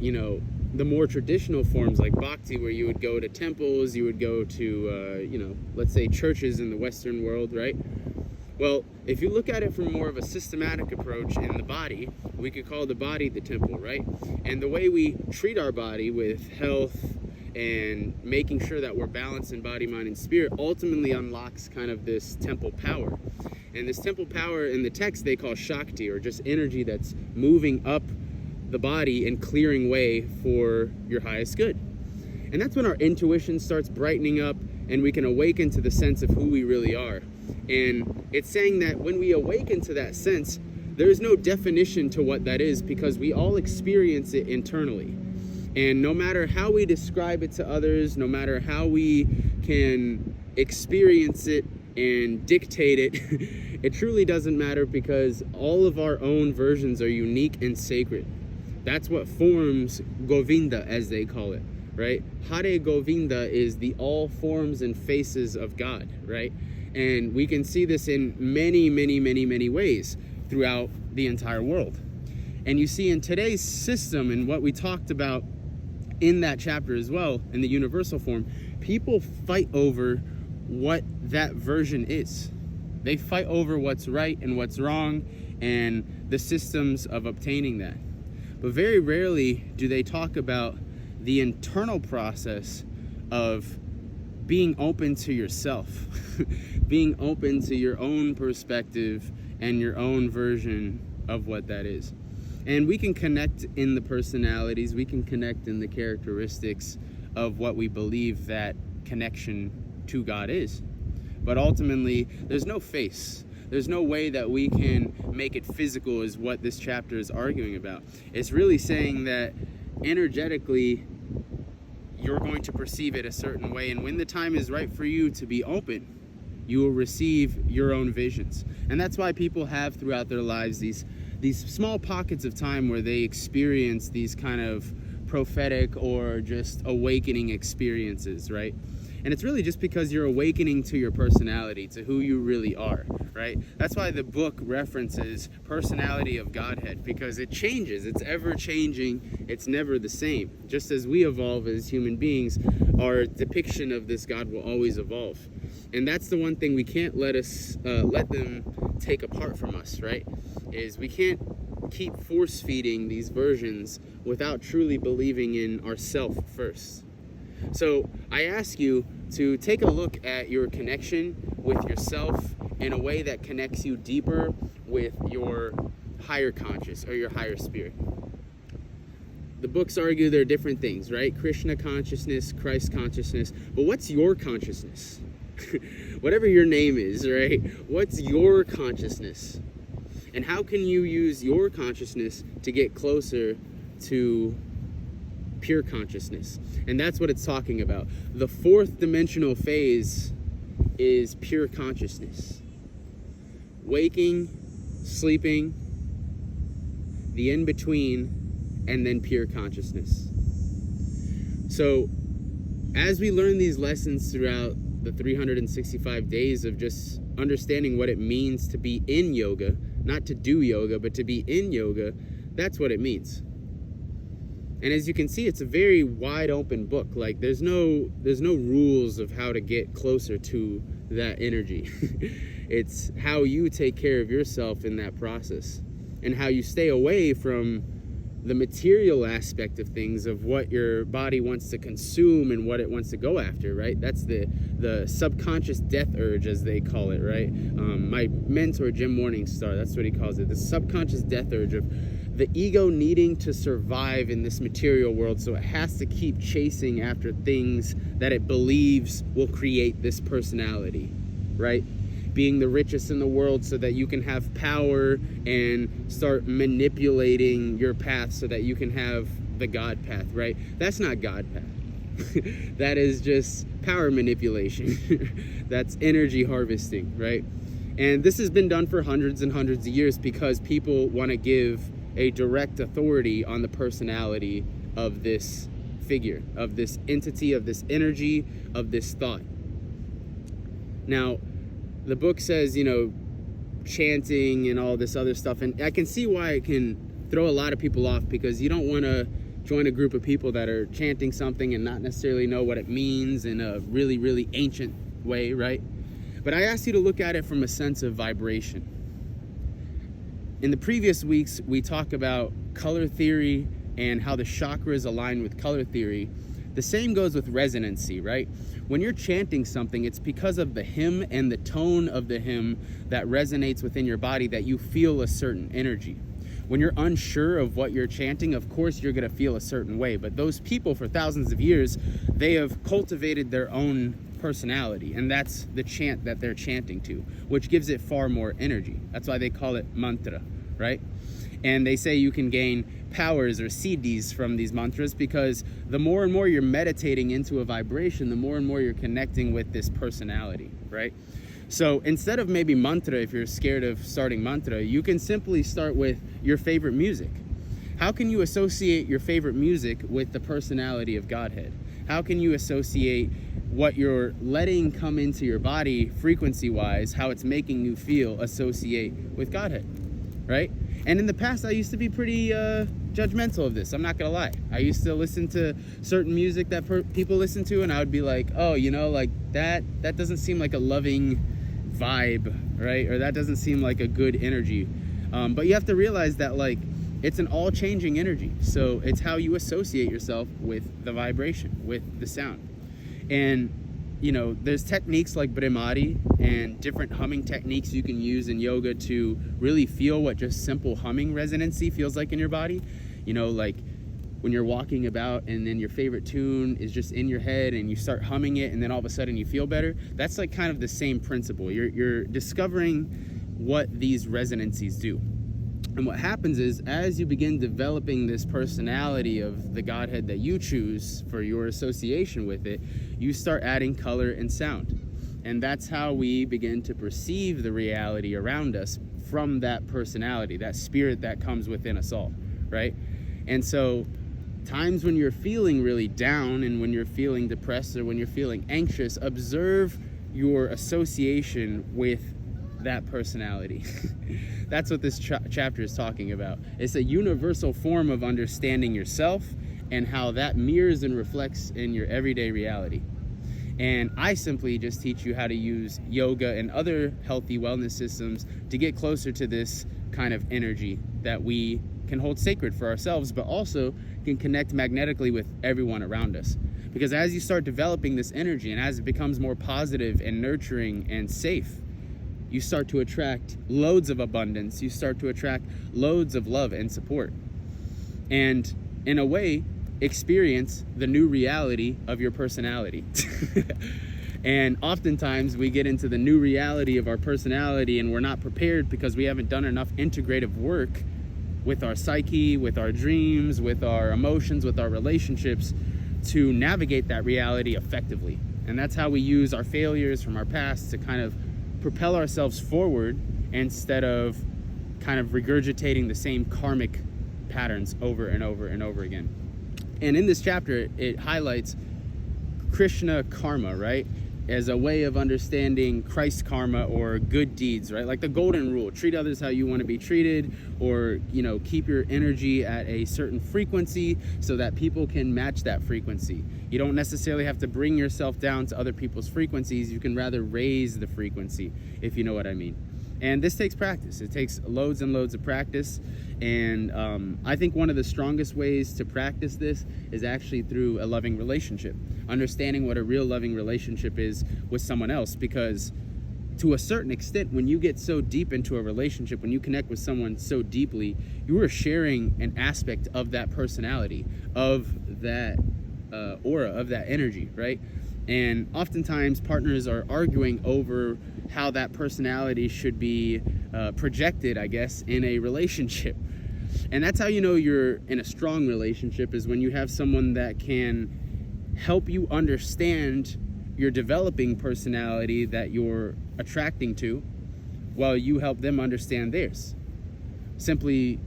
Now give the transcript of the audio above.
the more traditional forms like bhakti, where you would go to temples, you would go to, let's say churches in the Western world, right? Well, if you look at it from more of a systematic approach in the body, we could call the body the temple, right? And the way we treat our body with health and making sure that we're balanced in body, mind, and spirit ultimately unlocks kind of this temple power. And this temple power in the text they call Shakti, or just energy that's moving up the body and clearing way for your highest good. And that's when our intuition starts brightening up and we can awaken to the sense of who we really are. And it's saying that when we awaken to that sense, there is no definition to what that is, because we all experience it internally. And no matter how we describe it to others, no matter how we can experience it and dictate it, it truly doesn't matter, because all of our own versions are unique and sacred. That's what forms Govinda, as they call it, right? Hare Govinda is the all forms and faces of God, right? And we can see this in many, many, many, many ways throughout the entire world. And you see in today's system, and what we talked about in that chapter as well, in the universal form, people fight over what that version is. They fight over what's right and what's wrong and the systems of obtaining that. But very rarely do they talk about the internal process of being open to yourself, being open to your own perspective and your own version of what that is. And we can connect in the personalities, we can connect in the characteristics of what we believe that connection to God is. But ultimately, there's no face. There's no way that we can make it physical, is what this chapter is arguing about. It's really saying that energetically, you're going to perceive it a certain way. And when the time is right for you to be open, you will receive your own visions. And that's why people have throughout their lives these small pockets of time where they experience these kind of prophetic or just awakening experiences, right? And it's really just because you're awakening to your personality, to who you really are, right? That's why the book references personality of Godhead, because it changes. It's ever changing. It's never the same. Just as we evolve as human beings, our depiction of this God will always evolve. And that's the one thing we can't let them take apart from us, right? Is we can't keep force feeding these versions without truly believing in ourself first. So I ask you to take a look at your connection with yourself in a way that connects you deeper with your higher conscious or your higher spirit. The books argue there are different things, right? Krishna consciousness, Christ consciousness. But what's your consciousness? Whatever your name is, right? What's your consciousness? And how can you use your consciousness to get closer to pure consciousness? And that's what it's talking about. The fourth dimensional phase is pure consciousness. Waking, sleeping, the in-between, and then pure consciousness. So as we learn these lessons throughout the 365 days of just understanding what it means to be in yoga, not to do yoga, but to be in yoga, that's what it means. And as you can see, it's a very wide open book. Like there's no rules of how to get closer to that energy. It's how you take care of yourself in that process, and how you stay away from the material aspect of things, of what your body wants to consume and what it wants to go after, right? That's the subconscious death urge, as they call it, right? My mentor, Jim Morningstar, that's what he calls it, the subconscious death urge of the ego needing to survive in this material world, so it has to keep chasing after things that it believes will create this personality, right? Being the richest in the world so that you can have power and start manipulating your path so that you can have the God path, right? That's not God path. That is just power manipulation. That's energy harvesting, right? And this has been done for hundreds and hundreds of years because people want to give a direct authority on the personality of this figure, of this entity, of this energy, of this thought. Now, the book says, chanting and all this other stuff, and I can see why it can throw a lot of people off, because you don't want to join a group of people that are chanting something and not necessarily know what it means in a really, really ancient way, right? But I asked you to look at it from a sense of vibration. In the previous weeks, we talked about color theory and how the chakras align with color theory. The same goes with resonancy, right? When you're chanting something, it's because of the hymn and the tone of the hymn that resonates within your body that you feel a certain energy. When you're unsure of what you're chanting, of course you're going to feel a certain way. But those people for thousands of years, they have cultivated their own personality. And that's the chant that they're chanting to, which gives it far more energy. That's why they call it mantra, right? And they say you can gain powers or siddhis from these mantras, because the more and more you're meditating into a vibration, the more and more you're connecting with this personality, right? So instead of maybe mantra, if you're scared of starting mantra, you can simply start with your favorite music. How can you associate your favorite music with the personality of Godhead? How can you associate what you're letting come into your body frequency-wise, how it's making you feel, associate with Godhead, right? And in the past, I used to be pretty judgmental of this. I'm not gonna lie. I used to listen to certain music that people listen to, and I would be like, oh, you know, like that doesn't seem like a loving vibe, right? Or that doesn't seem like a good energy. But you have to realize that, like, it's an all-changing energy. So it's how you associate yourself with the vibration, with the sound. And you know, there's techniques like Brahmari and different humming techniques you can use in yoga to really feel what just simple humming resonancy feels like in your body. You know, like when you're walking about and then your favorite tune is just in your head and you start humming it and then all of a sudden you feel better. That's like kind of the same principle. You're discovering what these resonancies do. And what happens is, as you begin developing this personality of the Godhead that you choose for your association with it, you start adding color and sound. And that's how we begin to perceive the reality around us from that personality, that spirit that comes within us all, right? And so times when you're feeling really down and when you're feeling depressed or when you're feeling anxious, observe your association with that personality. That's what this chapter is talking about. It's a universal form of understanding yourself and how that mirrors and reflects in your everyday reality. And I simply just teach you how to use yoga and other healthy wellness systems to get closer to this kind of energy that we can hold sacred for ourselves, but also can connect magnetically with everyone around us. Because as you start developing this energy and as it becomes more positive and nurturing and safe, you start to attract loads of abundance. You start to attract loads of love and support. And in a way, experience the new reality of your personality. And oftentimes we get into the new reality of our personality and we're not prepared because we haven't done enough integrative work with our psyche, with our dreams, with our emotions, with our relationships to navigate that reality effectively. And that's how we use our failures from our past to kind of propel ourselves forward instead of kind of regurgitating the same karmic patterns over and over and over again. And in this chapter, it highlights Krishna karma, right? As a way of understanding Christ karma or good deeds, right? Like the golden rule, treat others how you want to be treated, or, you know, keep your energy at a certain frequency so that people can match that frequency. You don't necessarily have to bring yourself down to other people's frequencies. You can rather raise the frequency, if you know what I mean. And this takes practice. It takes loads and loads of practice. And I think one of the strongest ways to practice this is actually through a loving relationship. Understanding what a real loving relationship is with someone else. Because to a certain extent, when you get so deep into a relationship, when you connect with someone so deeply, you are sharing an aspect of that personality, of that aura, of that energy, right? And oftentimes partners are arguing over how that personality should be projected, I guess, in a relationship. And that's how you know you're in a strong relationship, is when you have someone that can help you understand your developing personality that you're attracting to, while you help them understand theirs. Simply